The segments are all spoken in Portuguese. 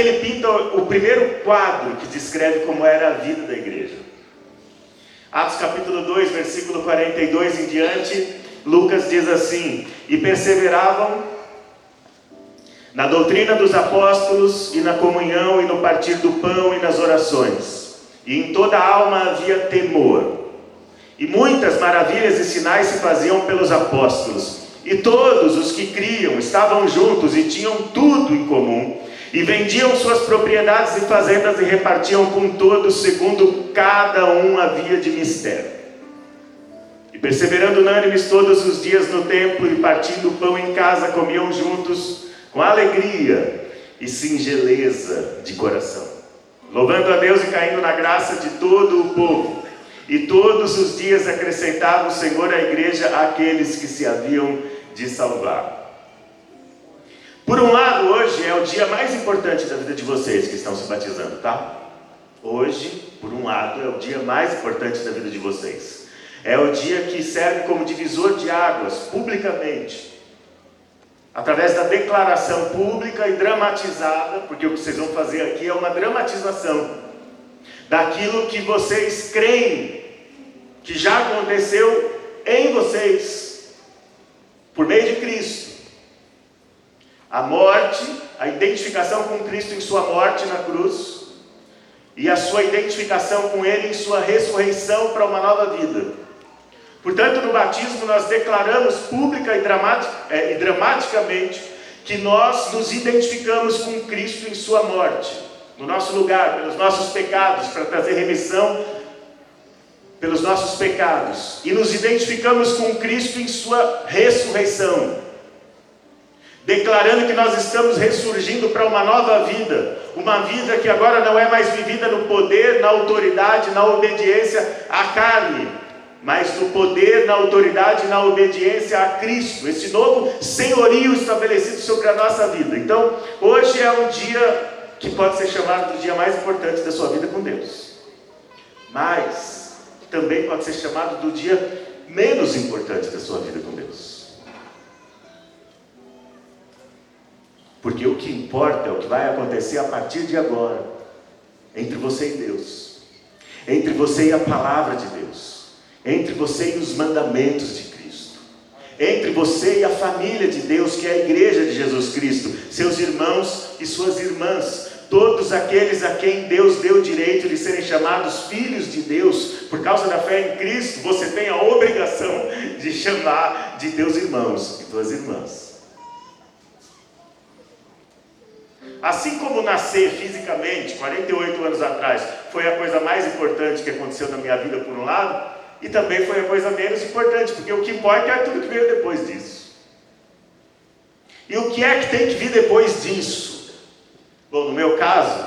ele pinta o primeiro quadro que descreve como era a vida da igreja. Atos capítulo 2, versículo 42 em diante, Lucas diz assim: e perseveravam na doutrina dos apóstolos, e na comunhão, e no partir do pão, e nas orações. E em toda a alma havia temor. E muitas maravilhas e sinais se faziam pelos apóstolos. E todos os que criam estavam juntos e tinham tudo em comum. E vendiam suas propriedades e fazendas e repartiam com todos, segundo cada um havia de mistério. E perseverando unânimes todos os dias no templo, e partindo o pão em casa, comiam juntos com alegria e singeleza de coração, louvando a Deus e caindo na graça de todo o povo. E todos os dias acrescentava o Senhor à igreja aqueles que se haviam de salvar. Por um lado, hoje é o dia mais importante da vida de vocês que estão se batizando, tá? Hoje, por um lado, é o dia mais importante da vida de vocês. É o dia que serve como divisor de águas, publicamente, através da declaração pública e dramatizada, porque o que vocês vão fazer aqui é uma dramatização daquilo que vocês creem que já aconteceu em vocês, por meio de Cristo. A morte, a identificação com Cristo em sua morte na cruz, e a sua identificação com Ele em sua ressurreição para uma nova vida. Portanto, no batismo nós declaramos pública e dramaticamente que nós nos identificamos com Cristo em sua morte, no nosso lugar, pelos nossos pecados, para trazer remissão pelos nossos pecados, e nos identificamos com Cristo em sua ressurreição, declarando que nós estamos ressurgindo para uma nova vida, uma vida que agora não é mais vivida no poder, na autoridade, na obediência à carne, mas no poder, na autoridade e na obediência a Cristo, esse novo senhorio estabelecido sobre a nossa vida. Então, hoje é um dia que pode ser chamado do dia mais importante da sua vida com Deus, mas também pode ser chamado do dia menos importante da sua vida com Deus. Porque o que importa é o que vai acontecer a partir de agora, entre você e Deus, entre você e a palavra de Deus, entre você e os mandamentos de Cristo, entre você e a família de Deus, que é a igreja de Jesus Cristo, seus irmãos e suas irmãs, todos aqueles a quem Deus deu o direito de serem chamados filhos de Deus, por causa da fé em Cristo. Você tem a obrigação de chamar de teus irmãos e tuas irmãs. Assim como nascer fisicamente, 48 anos atrás, foi a coisa mais importante que aconteceu na minha vida por um lado, e também foi a coisa menos importante, porque o que importa é tudo que veio depois disso. E o que é que tem que vir depois disso? Bom, no meu caso,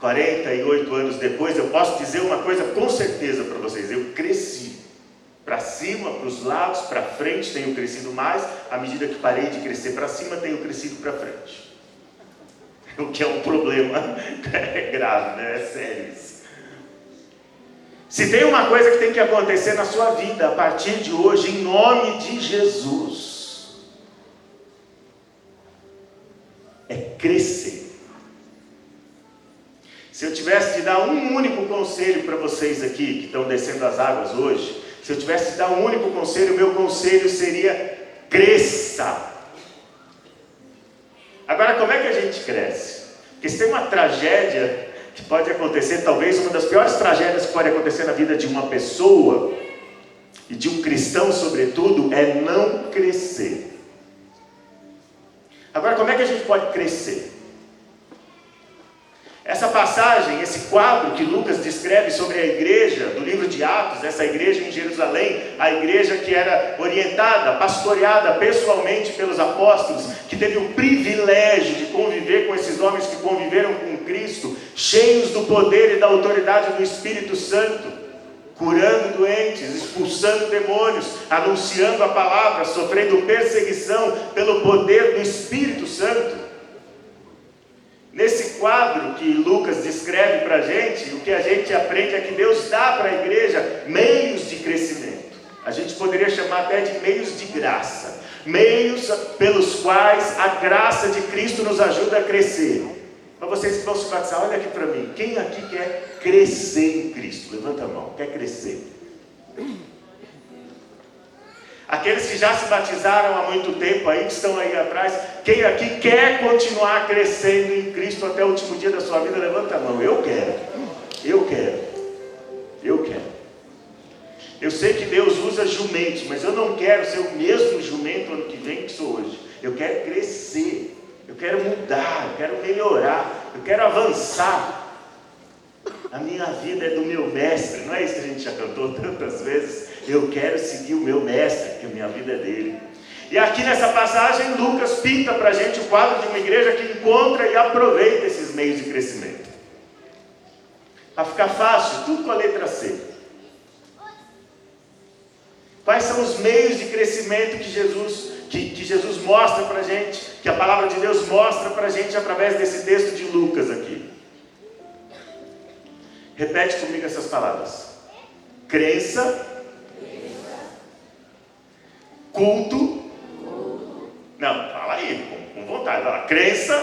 48 anos depois, eu posso dizer uma coisa com certeza para vocês: eu cresci. Para cima, para os lados, para frente tenho crescido mais. À medida que parei de crescer para cima, tenho crescido para frente. O que é um problema grave, né? É sério isso. Se tem uma coisa que tem que acontecer na sua vida a partir de hoje, em nome de Jesus, é crescer. Se eu tivesse de dar um único conselho para vocês aqui, que estão descendo as águas hoje, se eu tivesse de dar um único conselho, o meu conselho seria: cresça. Agora, como é que a gente cresce? Porque se tem uma tragédia que pode acontecer, talvez uma das piores tragédias que pode acontecer na vida de uma pessoa, e de um cristão sobretudo, é não crescer. Agora, como é que a gente pode crescer? Essa passagem, esse quadro que Lucas descreve sobre a igreja do livro de Atos, essa igreja em Jerusalém, a igreja que era orientada, pastoreada pessoalmente pelos apóstolos, que teve o privilégio de conviver com esses homens que conviveram com Cristo, cheios do poder e da autoridade do Espírito Santo, curando doentes, expulsando demônios, anunciando a palavra, sofrendo perseguição pelo poder do Espírito Santo. Nesse quadro que Lucas descreve para a gente, o que a gente aprende é que Deus dá para a igreja meios de crescimento. A gente poderia chamar até de meios de graça. Meios pelos quais a graça de Cristo nos ajuda a crescer. Para vocês que vão se batizar, olha aqui para mim. Quem aqui quer crescer em Cristo? Levanta a mão. Quer crescer? Aqueles que já se batizaram há muito tempo aí, que estão aí atrás, quem aqui quer continuar crescendo em Cristo até o último dia da sua vida? Levanta a mão. Eu quero. Eu quero. Eu quero. Eu sei que Deus usa jumentos, mas eu não quero ser o mesmo jumento ano que vem que sou hoje. Eu quero crescer. Eu quero mudar, eu quero melhorar, eu quero avançar. A minha vida é do meu mestre, não é isso que a gente já cantou tantas vezes? Eu quero seguir o meu mestre, porque a minha vida é dele. E aqui nessa passagem, Lucas pinta para a gente o quadro de uma igreja que encontra e aproveita esses meios de crescimento. Para ficar fácil, tudo com a letra C. Quais são os meios de crescimento que Jesus mostra para a gente, que a palavra de Deus mostra para a gente através desse texto de Lucas aqui? Repete comigo essas palavras: crença, culto. Não, fala aí, com vontade. Vai lá. Crença,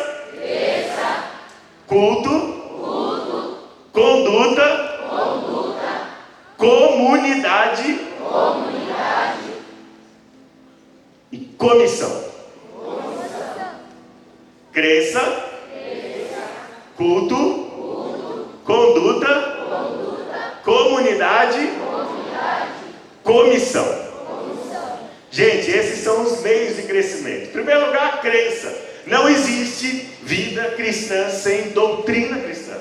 culto, conduta, comunidade e comissão. Crença, culto, conduta, comunidade, comissão. Gente, esses são os meios de crescimento. Em primeiro lugar, crença. Não existe vida cristã sem doutrina cristã.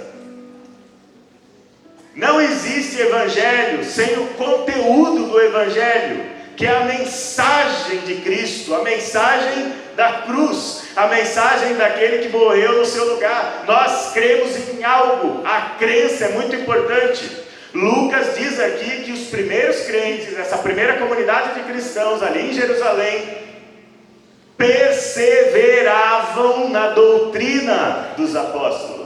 Não existe evangelho sem o conteúdo do evangelho, que é a mensagem de Cristo, a mensagem da cruz, a mensagem daquele que morreu no seu lugar. Nós cremos em algo, a crença é muito importante. Lucas diz aqui que os primeiros crentes, essa primeira comunidade de cristãos ali em Jerusalém, perseveravam na doutrina dos apóstolos.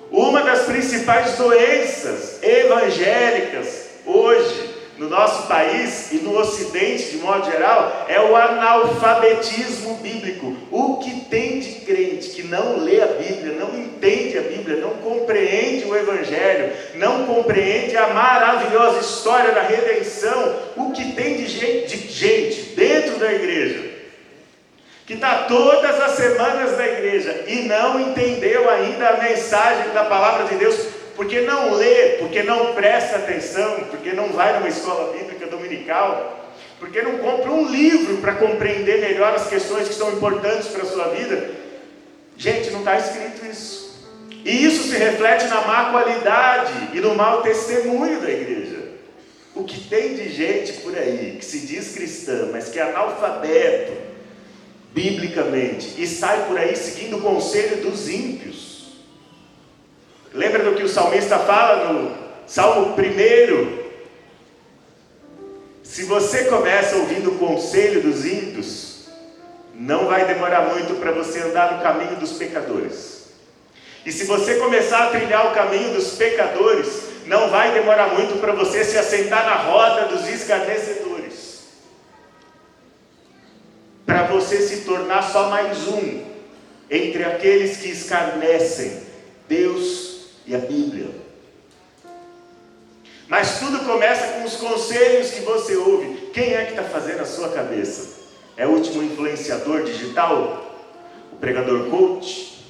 Uma das principais doenças evangélicas hoje no nosso país e no Ocidente de modo geral é o analfabetismo bíblico. O que tem de crente que não lê a Bíblia, não entende a Bíblia, não compreende o Evangelho, não compreende a maravilhosa história da redenção? O que tem de gente dentro da igreja que está todas as semanas na igreja e não entendeu ainda a mensagem da palavra de Deus, porque não lê, porque não presta atenção, porque não vai numa escola bíblica dominical, porque não compra um livro para compreender melhor as questões que são importantes para a sua vida. Gente, não está escrito isso. E isso se reflete na má qualidade e no mau testemunho da igreja. O que tem de gente por aí que se diz cristã, mas que é analfabeto biblicamente e sai por aí seguindo o conselho dos ímpios. Lembra do que o salmista fala no Salmo 1? Se você começa ouvindo o conselho dos ímpios, não vai demorar muito para você andar no caminho dos pecadores. E se você começar a trilhar o caminho dos pecadores, não vai demorar muito para você se assentar na roda dos escarnecedores. Para você se tornar só mais um entre aqueles que escarnecem Deus e a Bíblia. Mas tudo começa com os conselhos que você ouve. Quem é que está fazendo a sua cabeça? É o último influenciador digital? O pregador coach?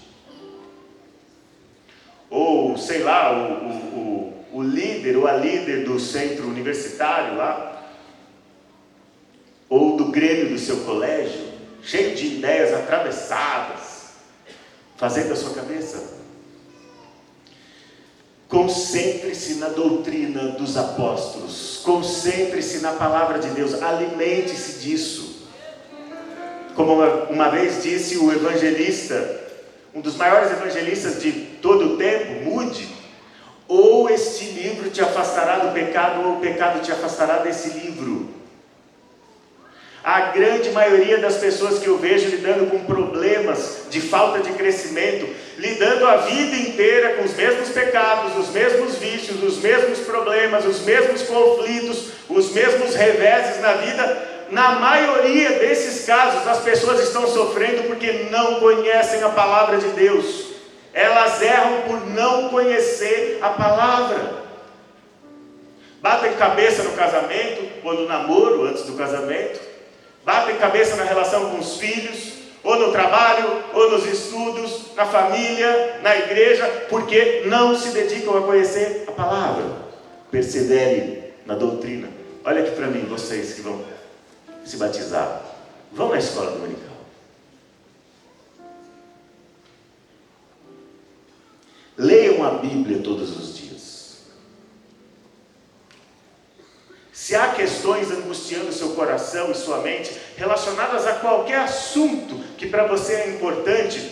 Ou, sei lá, o líder ou a líder do centro universitário lá? Ou do grêmio do seu colégio? Cheio de ideias atravessadas, fazendo a sua cabeça? Concentre-se na doutrina dos apóstolos, concentre-se na palavra de Deus, alimente-se disso. Como uma vez disse o evangelista, um dos maiores evangelistas de todo o tempo, Moody: ou este livro te afastará do pecado, ou o pecado te afastará desse livro. A grande maioria das pessoas que eu vejo lidando com problemas de falta de crescimento, lidando a vida inteira com os mesmos pecados, os mesmos vícios, os mesmos problemas, os mesmos conflitos, os mesmos reveses na vida, na maioria desses casos, as pessoas estão sofrendo porque não conhecem a palavra de Deus. Elas erram por não conhecer a palavra. Batem cabeça no casamento, ou no namoro, antes do casamento. Batem cabeça na relação com os filhos, ou no trabalho, ou nos estudos, na família, na igreja, porque não se dedicam a conhecer a palavra. Persevere na doutrina. Olha aqui para mim, vocês que vão se batizar. Vão na escola dominical. Leiam a Bíblia todos os dias. Se há questões angustiando seu coração e sua mente, relacionadas a qualquer assunto que para você é importante,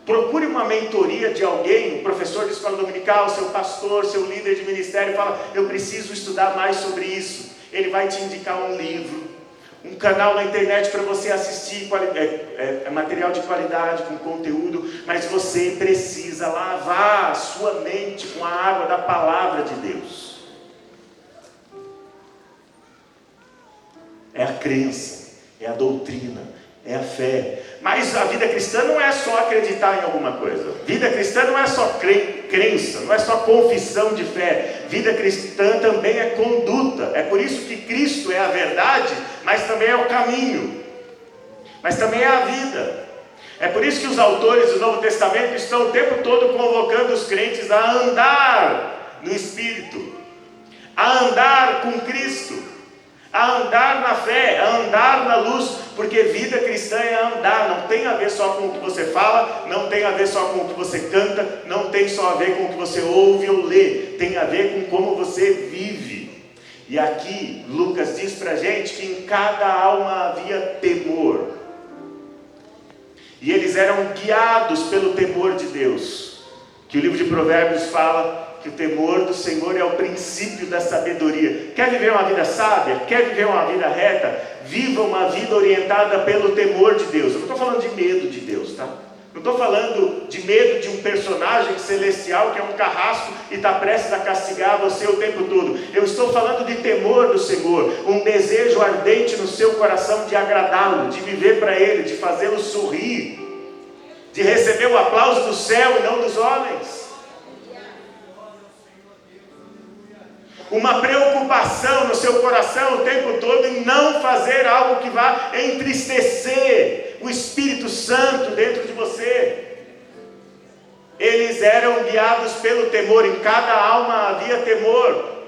procure uma mentoria de alguém, um professor de escola dominical, seu pastor, seu líder de ministério, fala, eu preciso estudar mais sobre isso. Ele vai te indicar um livro, um canal na internet para você assistir, material de qualidade, com conteúdo, mas você precisa lavar a sua mente com a água da palavra de Deus. É a crença, é a doutrina, é a fé. Mas a vida cristã não é só acreditar em alguma coisa. Vida cristã não é só crença, não é só confissão de fé. Vida cristã também é conduta. É por isso que Cristo é a verdade, mas também é o caminho. Mas também é a vida. É por isso que os autores do Novo Testamento estão o tempo todo convocando os crentes a andar no Espírito, a andar com Cristo, a andar na fé, a andar na luz, porque vida cristã é andar, não tem a ver só com o que você fala, não tem a ver só com o que você canta, não tem só a ver com o que você ouve ou lê, tem a ver com como você vive. E aqui Lucas diz pra gente que em cada alma havia temor, e eles eram guiados pelo temor de Deus, que o livro de Provérbios fala que o temor do Senhor é o princípio da sabedoria. Quer viver uma vida sábia? Quer viver uma vida reta? Viva uma vida orientada pelo temor de Deus. Eu não estou falando de medo de Deus, tá? Não estou falando de medo de um personagem celestial que é um carrasco e está prestes a castigar você o tempo todo. Eu estou falando de temor do Senhor, um desejo ardente no seu coração de agradá-lo, de viver para Ele, de fazê-lo sorrir, de receber o aplauso do céu e não dos homens. Uma preocupação no seu coração o tempo todo em não fazer algo que vá entristecer o Espírito Santo dentro de você. Eles eram guiados pelo temor, em cada alma havia temor.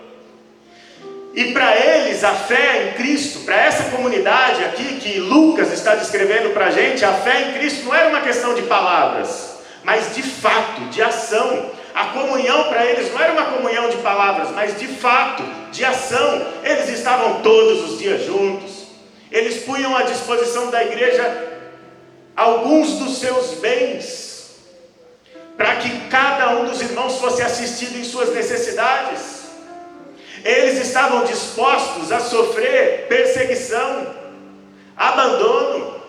E para eles a fé em Cristo, para essa comunidade aqui que Lucas está descrevendo para a gente, a fé em Cristo não era uma questão de palavras, mas de fato, de ação. A comunhão para eles não era uma comunhão de palavras, mas de fato, de ação. Eles estavam todos os dias juntos, eles punham à disposição da igreja alguns dos seus bens, para que cada um dos irmãos fosse assistido em suas necessidades. Eles estavam dispostos a sofrer perseguição, abandono,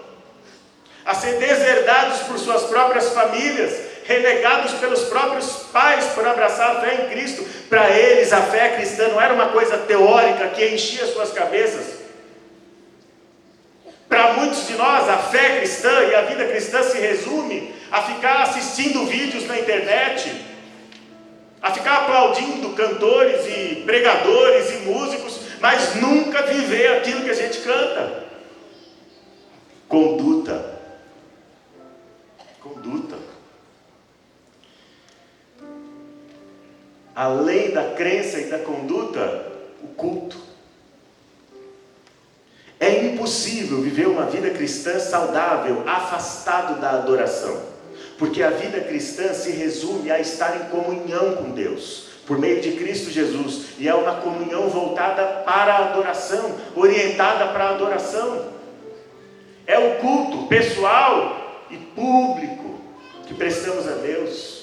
a ser deserdados por suas próprias famílias, renegados pelos próprios pais por abraçar a fé em Cristo. Para eles a fé cristã não era uma coisa teórica que enchia suas cabeças. Para muitos de nós a fé cristã e a vida cristã se resume a ficar assistindo vídeos na internet, a ficar aplaudindo cantores e pregadores e músicos, mas nunca viver aquilo que a gente canta. Conduta. Além da crença e da conduta, o culto. É impossível viver uma vida cristã saudável, afastado da adoração, porque a vida cristã se resume a estar em comunhão com Deus, por meio de Cristo Jesus, e é uma comunhão voltada para a adoração, orientada para a adoração. É o culto pessoal e público que prestamos a Deus.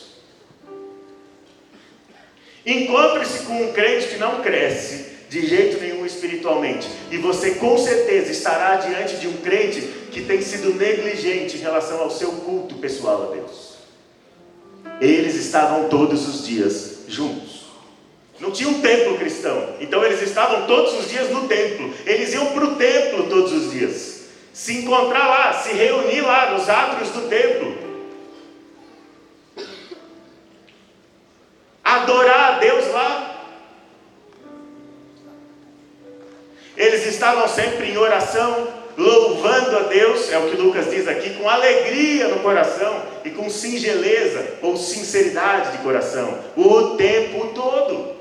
Encontre-se com um crente que não cresce de jeito nenhum espiritualmente, e você com certeza estará diante de um crente que tem sido negligente em relação ao seu culto pessoal a Deus. Eles estavam todos os dias juntos. Não tinha um templo cristão. Então eles estavam todos os dias no templo. Eles iam para o templo todos os dias. Se encontrar lá, se reunir lá nos átrios do templo. Adorar a Deus lá. Eles estavam sempre em oração, louvando a Deus, é o que Lucas diz aqui, com alegria no coração e com singeleza ou sinceridade de coração, o tempo todo.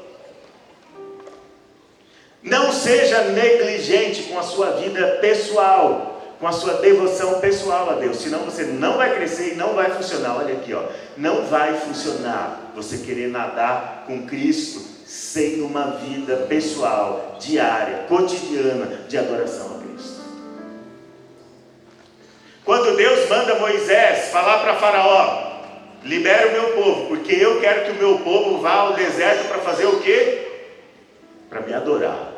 Não seja negligente com a sua vida pessoal, com a sua devoção pessoal a Deus, senão você não vai crescer e não vai funcionar. Olha aqui, ó, não vai funcionar você querer nadar com Cristo sem uma vida pessoal, diária, cotidiana de adoração a Cristo. Quando Deus manda Moisés falar para Faraó: libere o meu povo, porque eu quero que o meu povo vá ao deserto para fazer o quê? Para me adorar.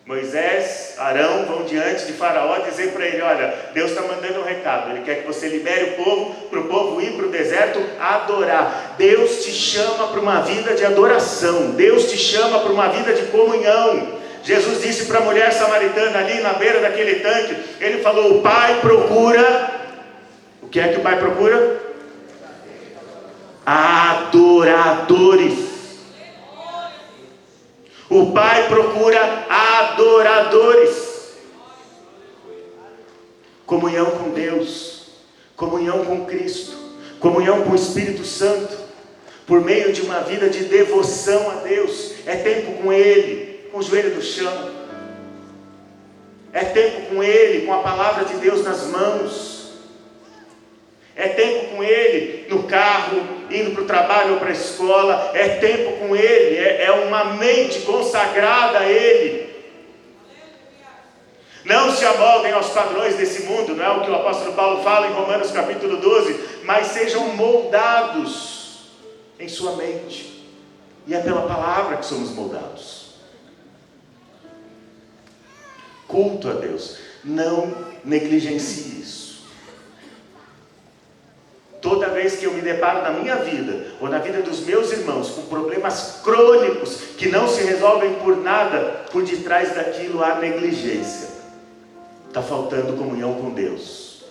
Moisés, Arão vão diante de Faraó dizer para ele: olha, Deus está mandando um recado, Ele quer que você libere o povo, para o povo ir para o deserto adorar. Deus te chama para uma vida de adoração, Deus te chama para uma vida de comunhão. Jesus disse para a mulher samaritana ali na beira daquele tanque, Ele falou: o Pai procura, o que é que o Pai procura? Adoradores. O Pai procura adoradores. Comunhão com Deus, comunhão com Cristo, comunhão com o Espírito Santo, por meio de uma vida de devoção a Deus. É tempo com Ele, com o joelho no chão. É tempo com Ele, com a palavra de Deus nas mãos. É tempo com Ele no carro, indo para o trabalho ou para a escola. É tempo com Ele, é uma mente consagrada a Ele. Não se amoldem aos padrões desse mundo, não é o que o apóstolo Paulo fala em Romanos capítulo 12, mas sejam moldados em sua mente. E é pela palavra que somos moldados. Culto a Deus, não negligencie isso. Toda vez que eu me deparo na minha vida, ou na vida dos meus irmãos, com problemas crônicos, que não se resolvem por nada, por detrás daquilo há negligência. Está faltando comunhão com Deus.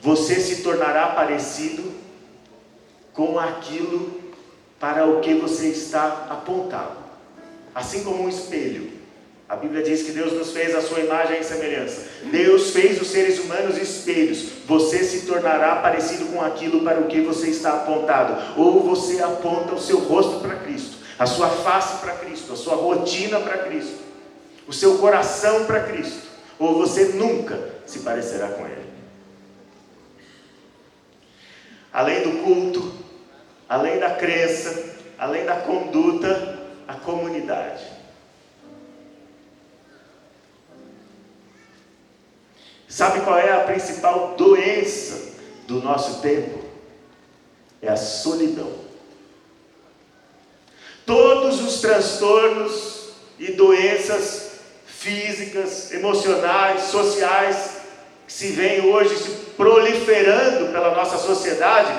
Você se tornará parecido com aquilo para o que você está apontado. Assim como um espelho. A Bíblia diz que Deus nos fez a sua imagem e semelhança. Deus fez os seres humanos espelhos. Você se tornará parecido com aquilo para o que você está apontado. Ou você aponta o seu rosto para Cristo, a sua face para Cristo, a sua rotina para Cristo, o seu coração para Cristo. Ou você nunca se parecerá com Ele. Além do culto, além da crença, além da conduta, a comunidade. Sabe qual é a principal doença do nosso tempo? É a solidão. Todos os transtornos e doenças físicas, emocionais, sociais, que se vêm hoje se proliferando pela nossa sociedade,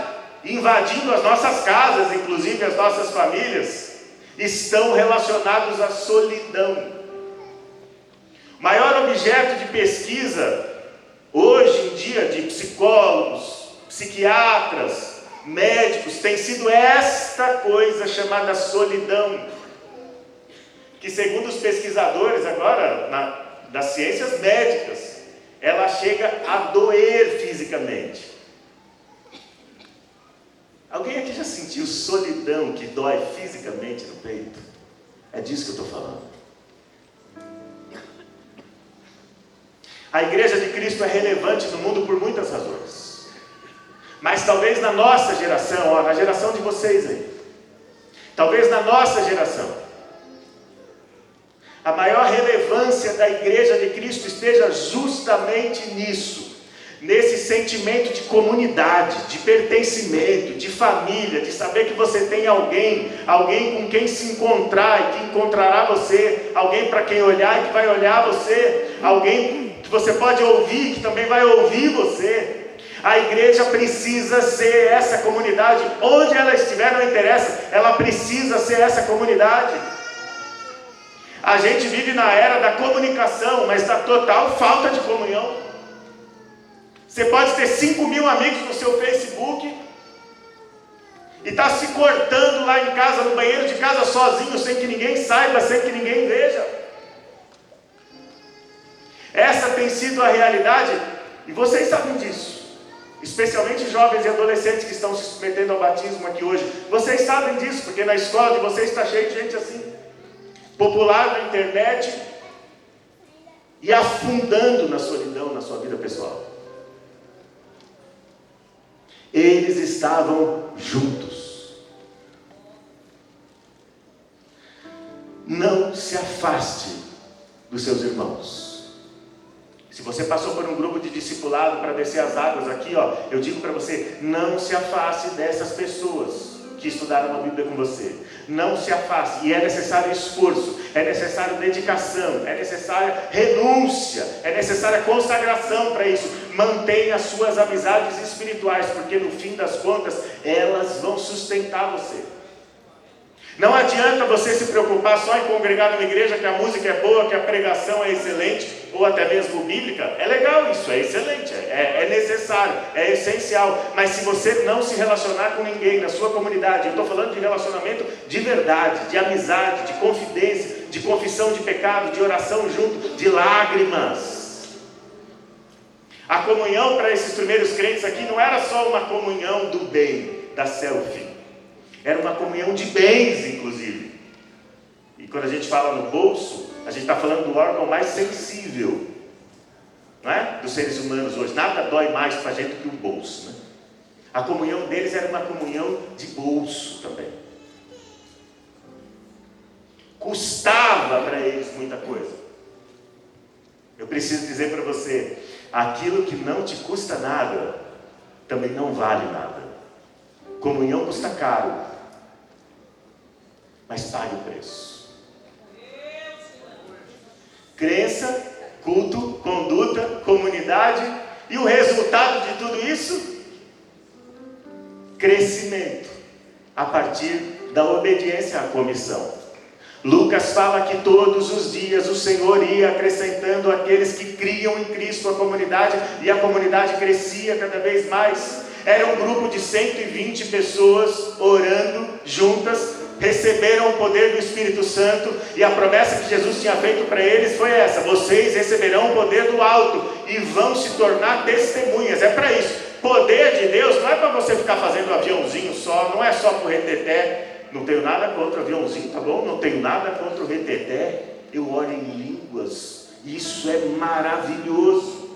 invadindo as nossas casas, inclusive as nossas famílias, estão relacionados à solidão. O maior objeto de pesquisa hoje em dia de psicólogos, psiquiatras, médicos, tem sido esta coisa chamada solidão, que segundo os pesquisadores agora, das ciências médicas, ela chega a doer fisicamente. Alguém aqui já sentiu solidão que dói fisicamente no peito? É disso que eu estou falando. A igreja de Cristo é relevante no mundo por muitas razões. Mas talvez na nossa geração, na geração de vocês aí, talvez na nossa geração, a maior relevância da igreja de Cristo esteja justamente nisso. Nesse sentimento de comunidade, de pertencimento, de família, de saber que você tem alguém com quem se encontrar e que encontrará você, alguém para quem olhar e que vai olhar você, alguém que você pode ouvir, que também vai ouvir você. A igreja precisa ser essa comunidade. Onde ela estiver não interessa, ela precisa ser essa comunidade. A gente vive na era da comunicação, mas da total falta de comunhão. Você pode ter 5.000 amigos no seu Facebook e está se cortando lá em casa, no banheiro de casa sozinho, sem que ninguém saiba, sem que ninguém veja. Essa tem sido a realidade, e vocês sabem disso. Especialmente jovens e adolescentes que estão se submetendo ao batismo aqui hoje. Vocês sabem disso, porque na escola de vocês está cheio de gente assim, popular na internet, e afundando na solidão, na sua vida pessoal. Eles estavam juntos. Não se afaste dos seus irmãos. Se você passou por um grupo de discipulado para descer as águas aqui, eu digo para você, não se afaste dessas pessoas que estudaram a Bíblia com você. Não se afaste. E é necessário esforço, é necessário dedicação, é necessária renúncia, é necessária consagração para isso. Mantenha as suas amizades espirituais, porque no fim das contas, elas vão sustentar você. Não adianta você se preocupar só em congregar numa igreja que a música é boa, que a pregação é excelente, ou até mesmo bíblica. É legal isso, é excelente, é necessário, é essencial. Mas se você não se relacionar com ninguém na sua comunidade, eu estou falando de relacionamento de verdade, de amizade, de confidência, de confissão de pecado, de oração junto, de lágrimas. A comunhão para esses primeiros crentes aqui não era só uma comunhão do bem, da selfie. Era uma comunhão de bens, inclusive. E quando a gente fala no bolso, a gente está falando do órgão mais sensível, não é? Dos seres humanos hoje. Nada dói mais para a gente que o bolso, né? A comunhão deles era uma comunhão de bolso também. Custava para eles muita coisa. Eu preciso dizer para você, aquilo que não te custa nada, também não vale nada. Comunhão custa caro, mas pague o preço. Crença, culto, conduta, comunidade, e o resultado de tudo isso? Crescimento, a partir da obediência à comissão. Lucas fala que todos os dias o Senhor ia acrescentando aqueles que criam em Cristo à comunidade, e a comunidade crescia cada vez mais. Era um grupo de 120 pessoas orando juntas, receberam o poder do Espírito Santo, e a promessa que Jesus tinha feito para eles foi essa: vocês receberão o poder do alto e vão se tornar testemunhas. É para isso. Poder de Deus não é para você ficar fazendo aviãozinho só, não é só para o reteté. Não tenho nada contra o aviãozinho, tá bom? Não tenho nada contra o reteté. Eu oro em línguas, isso é maravilhoso.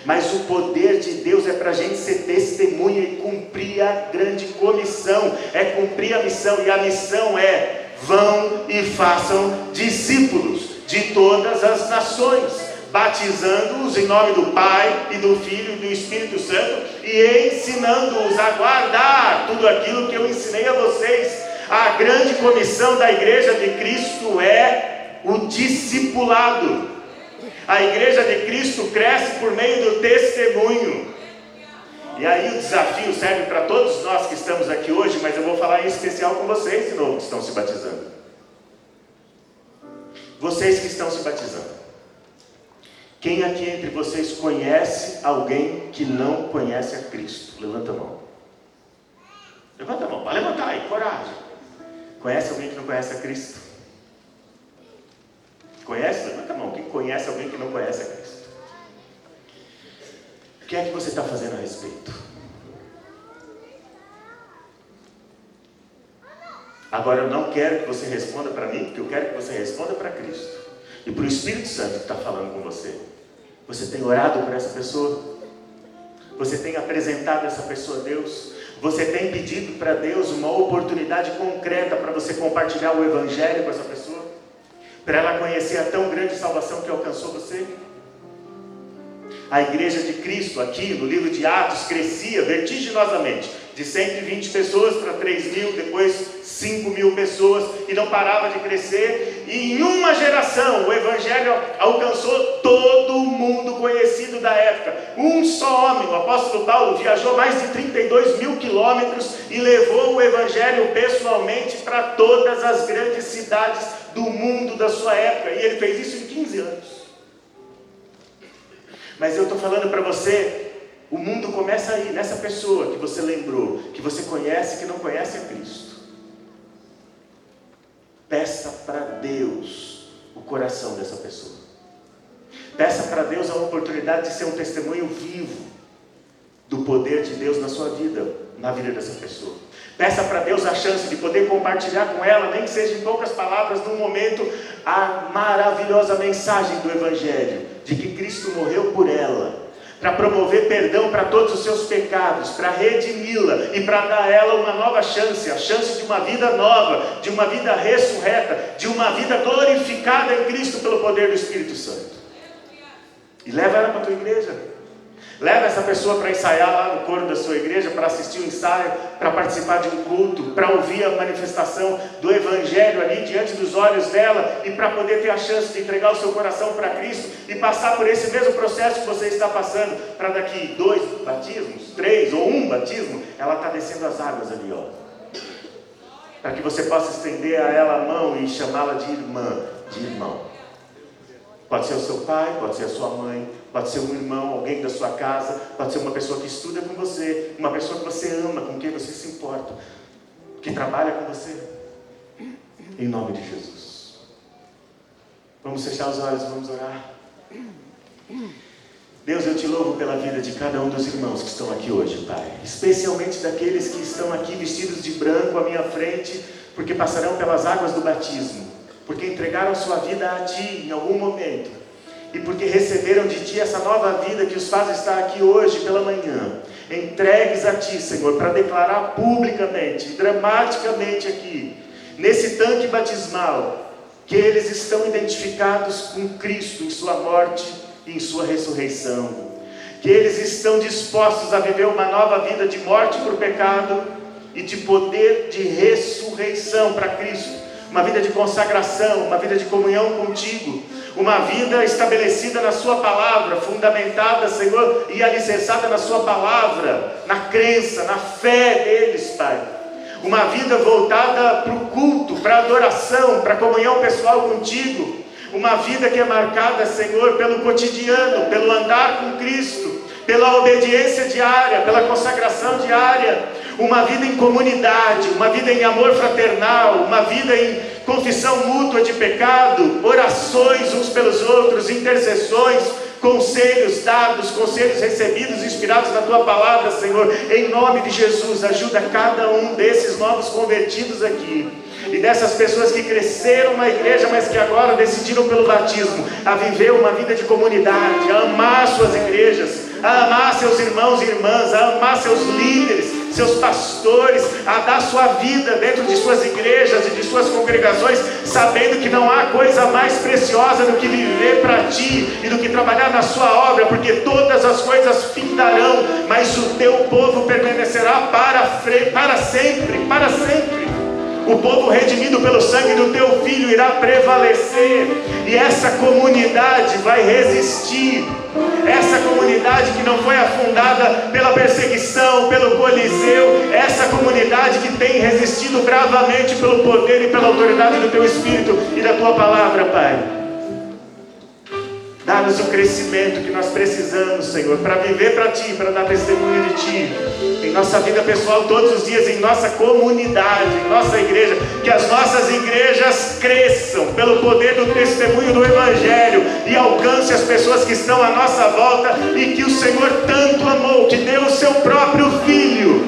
Mas o poder de Deus é para a gente ser testemunha e cumprir a grande comissão, é cumprir a missão, e a missão é: vão e façam discípulos de todas as nações, batizando-os em nome do Pai e do Filho e do Espírito Santo, e ensinando-os a guardar tudo aquilo que eu ensinei a vocês. A grande comissão da igreja de Cristo é o discipulado. A igreja de Cristo cresce por meio do testemunho. E aí o desafio serve para todos nós que estamos aqui hoje, mas eu vou falar em especial com vocês de novo que estão se batizando. Vocês que estão se batizando. Quem aqui entre vocês conhece alguém que não conhece a Cristo? Levanta a mão. Levanta a mão, vai levantar aí, coragem. Conhece alguém que não conhece a Cristo? Conhece? Levanta a mão. Quem conhece alguém que não conhece a Cristo? O que é que você está fazendo a respeito? Agora eu não quero que você responda para mim, porque eu quero que você responda para Cristo e para o Espírito Santo que está falando com você. Você tem orado por essa pessoa? Você tem apresentado essa pessoa a Deus? Você tem pedido para Deus uma oportunidade concreta para você compartilhar o Evangelho com essa pessoa? Para ela conhecer a tão grande salvação que alcançou você? A igreja de Cristo aqui no livro de Atos crescia vertiginosamente, de 120 pessoas para 3.000, depois 5.000 pessoas, e não parava de crescer. E em uma geração o Evangelho alcançou todo mundo conhecido da época. Um só homem, o apóstolo Paulo, viajou mais de 32.000 quilômetros e levou o Evangelho pessoalmente para todas as grandes cidades do mundo da sua época, e ele fez isso em 15 anos. Mas eu estou falando para você, o mundo começa aí, nessa pessoa que você lembrou, que você conhece, que não conhece a Cristo. Peça para Deus o coração dessa pessoa. Peça para Deus a oportunidade de ser um testemunho vivo do poder de Deus na sua vida, na vida dessa pessoa. Peça para Deus a chance de poder compartilhar com ela, nem que seja em poucas palavras, num momento, a maravilhosa mensagem do Evangelho, de que Cristo morreu por ela, para promover perdão para todos os seus pecados, para redimi-la e para dar a ela uma nova chance, a chance de uma vida nova, de uma vida ressurreta, de uma vida glorificada em Cristo pelo poder do Espírito Santo. E leva ela para a tua igreja. Leva essa pessoa para ensaiar lá no coro da sua igreja, para assistir o ensaio, para participar de um culto, para ouvir a manifestação do Evangelho ali diante dos olhos dela, e para poder ter a chance de entregar o seu coração para Cristo e passar por esse mesmo processo que você está passando, para daqui 2 batismos, 3 ou 1 batismo, ela está descendo as águas ali, ó, para que você possa estender a ela a mão e chamá-la de irmã, de irmão. Pode ser o seu pai, pode ser a sua mãe, pode ser um irmão, alguém da sua casa, pode ser uma pessoa que estuda com você, uma pessoa que você ama, com quem você se importa, que trabalha com você. Em nome de Jesus. Vamos fechar os olhos, vamos orar. Deus, eu te louvo pela vida de cada um dos irmãos que estão aqui hoje, Pai. Especialmente daqueles que estão aqui vestidos de branco à minha frente, porque passarão pelas águas do batismo, porque entregaram sua vida a Ti em algum momento, e porque receberam de Ti essa nova vida que os faz estar aqui hoje pela manhã, entregues a Ti, Senhor, para declarar publicamente, dramaticamente aqui, nesse tanque batismal, que eles estão identificados com Cristo em sua morte e em sua ressurreição, que eles estão dispostos a viver uma nova vida de morte para o pecado e de poder de ressurreição para Cristo, uma vida de consagração, uma vida de comunhão contigo, uma vida estabelecida na sua palavra, fundamentada, Senhor, e alicerçada na sua palavra, na crença, na fé deles, Pai. Uma vida voltada para o culto, para a adoração, para a comunhão pessoal contigo. Uma vida que é marcada, Senhor, pelo cotidiano, pelo andar com Cristo, pela obediência diária, pela consagração diária. Uma vida em comunidade, uma vida em amor fraternal, uma vida em confissão mútua de pecado, orações uns pelos outros, intercessões, conselhos dados, conselhos recebidos, inspirados na Tua palavra, Senhor. Em nome de Jesus, ajuda cada um desses novos convertidos aqui, e dessas pessoas que cresceram na igreja, mas que agora decidiram pelo batismo, a viver uma vida de comunidade, a amar suas igrejas, a amar seus irmãos e irmãs, a amar seus líderes, seus pastores, a dar sua vida dentro de suas igrejas e de suas congregações, sabendo que não há coisa mais preciosa do que viver para Ti e do que trabalhar na Sua obra, porque todas as coisas findarão, mas o Teu povo permanecerá para sempre, para sempre. O povo redimido pelo sangue do Teu Filho irá prevalecer, e essa comunidade vai resistir. Essa comunidade que não foi afundada pela perseguição, pelo Coliseu, essa comunidade que tem resistido bravamente pelo poder e pela autoridade do Teu Espírito e da Tua palavra, Pai. Dá-nos o crescimento que nós precisamos, Senhor, para viver para Ti, para dar testemunho de Ti, em nossa vida pessoal, todos os dias, em nossa comunidade, em nossa igreja. Que as nossas igrejas cresçam pelo poder do testemunho do Evangelho e alcance as pessoas que estão à nossa volta, e que o Senhor tanto amou, que deu o Seu próprio Filho,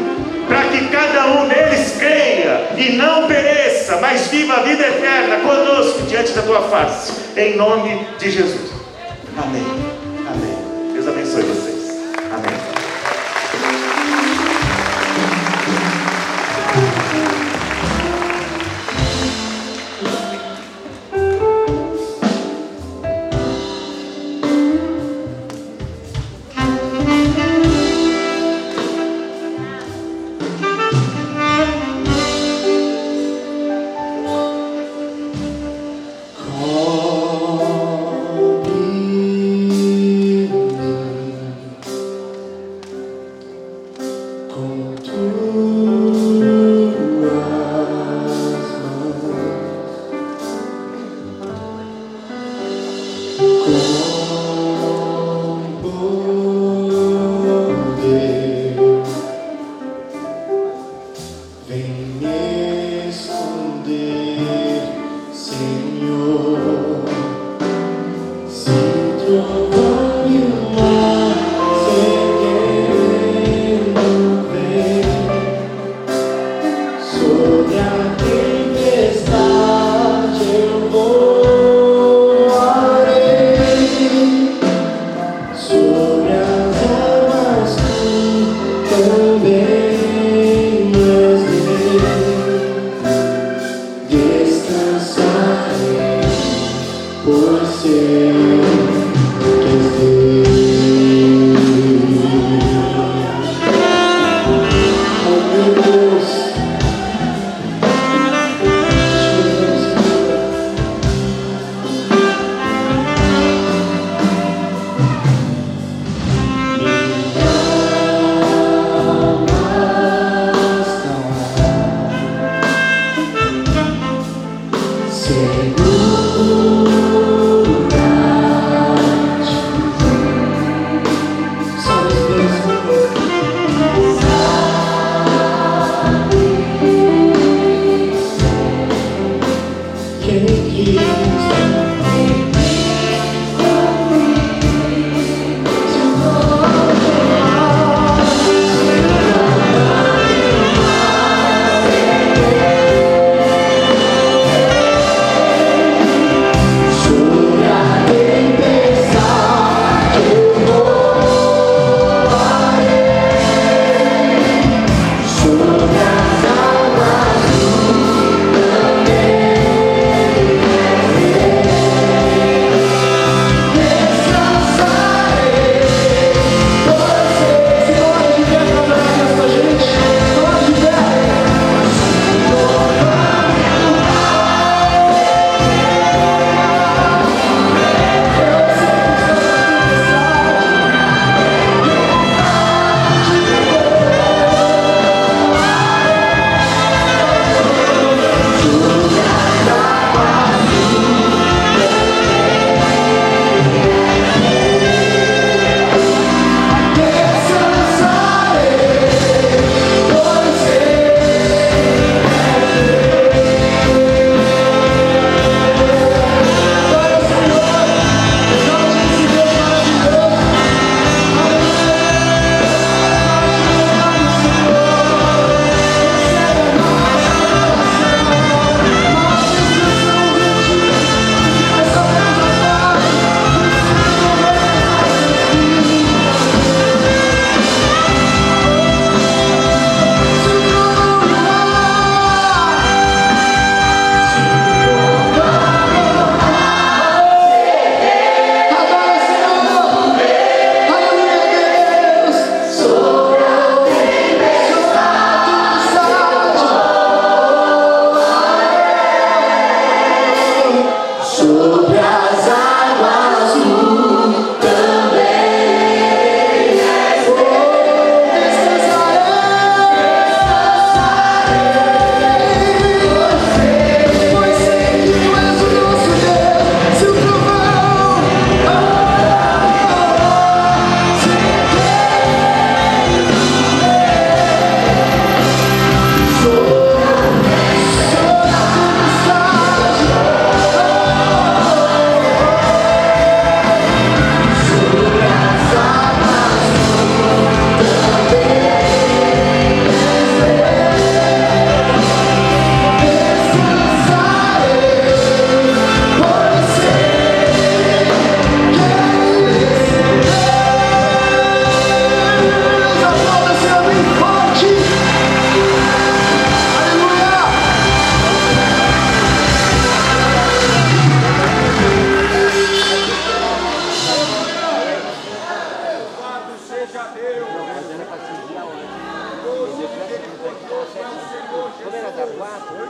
para que cada um deles creia e não pereça, mas viva a vida eterna conosco diante da Tua face, em nome de Jesus. Amém. Amém. Deus abençoe vocês. Amém.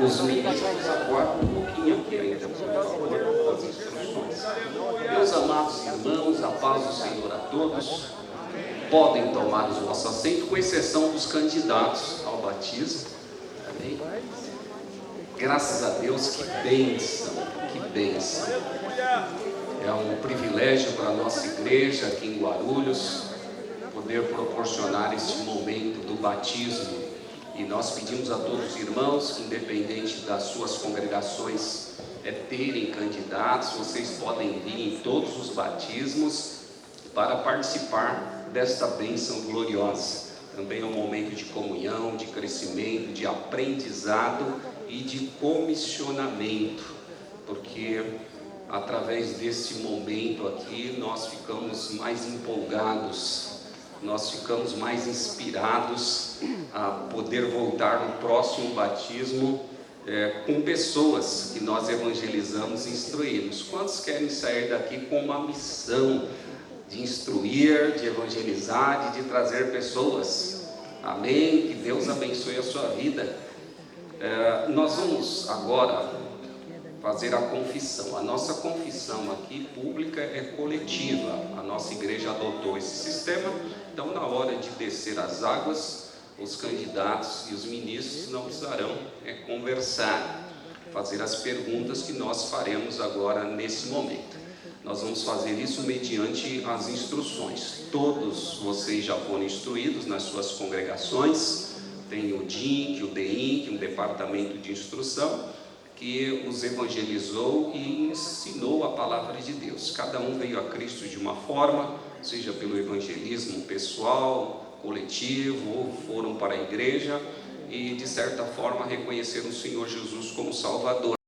Os meninos aguardam um pouquinho aqui ainda, por favor, as instruções. Meus amados irmãos, a paz do Senhor a todos. podem tomar os vossos assentos, com exceção dos candidatos ao batismo. Amém? Graças a Deus, que bênção, que bênção. É um privilégio para a nossa igreja aqui em Guarulhos poder proporcionar este momento do batismo. E nós pedimos a todos os irmãos, que independente das suas congregações terem candidatos, vocês podem vir em todos os batismos para participar desta bênção gloriosa. Também é um momento de comunhão, de crescimento, de aprendizado e de comissionamento, porque através desse momento aqui nós ficamos mais empolgados, nós ficamos mais inspirados a poder voltar no próximo batismo com pessoas que nós evangelizamos e instruímos. Quantos querem sair daqui com uma missão de instruir, de evangelizar, de trazer pessoas? Amém? Que Deus abençoe a sua vida. Nós vamos agora fazer a confissão. A nossa confissão aqui pública é coletiva. A nossa igreja adotou esse sistema. Então, na hora de descer as águas, os candidatos e os ministros não precisarão conversar, fazer as perguntas que nós faremos agora nesse momento. Nós vamos fazer isso mediante as instruções. Todos vocês já foram instruídos nas suas congregações. Tem o DINC, o DEINC, um departamento de instrução, que os evangelizou e ensinou a palavra de Deus. Cada um veio a Cristo de uma forma, seja pelo evangelismo pessoal, coletivo, ou foram para a igreja e de certa forma reconheceram o Senhor Jesus como Salvador.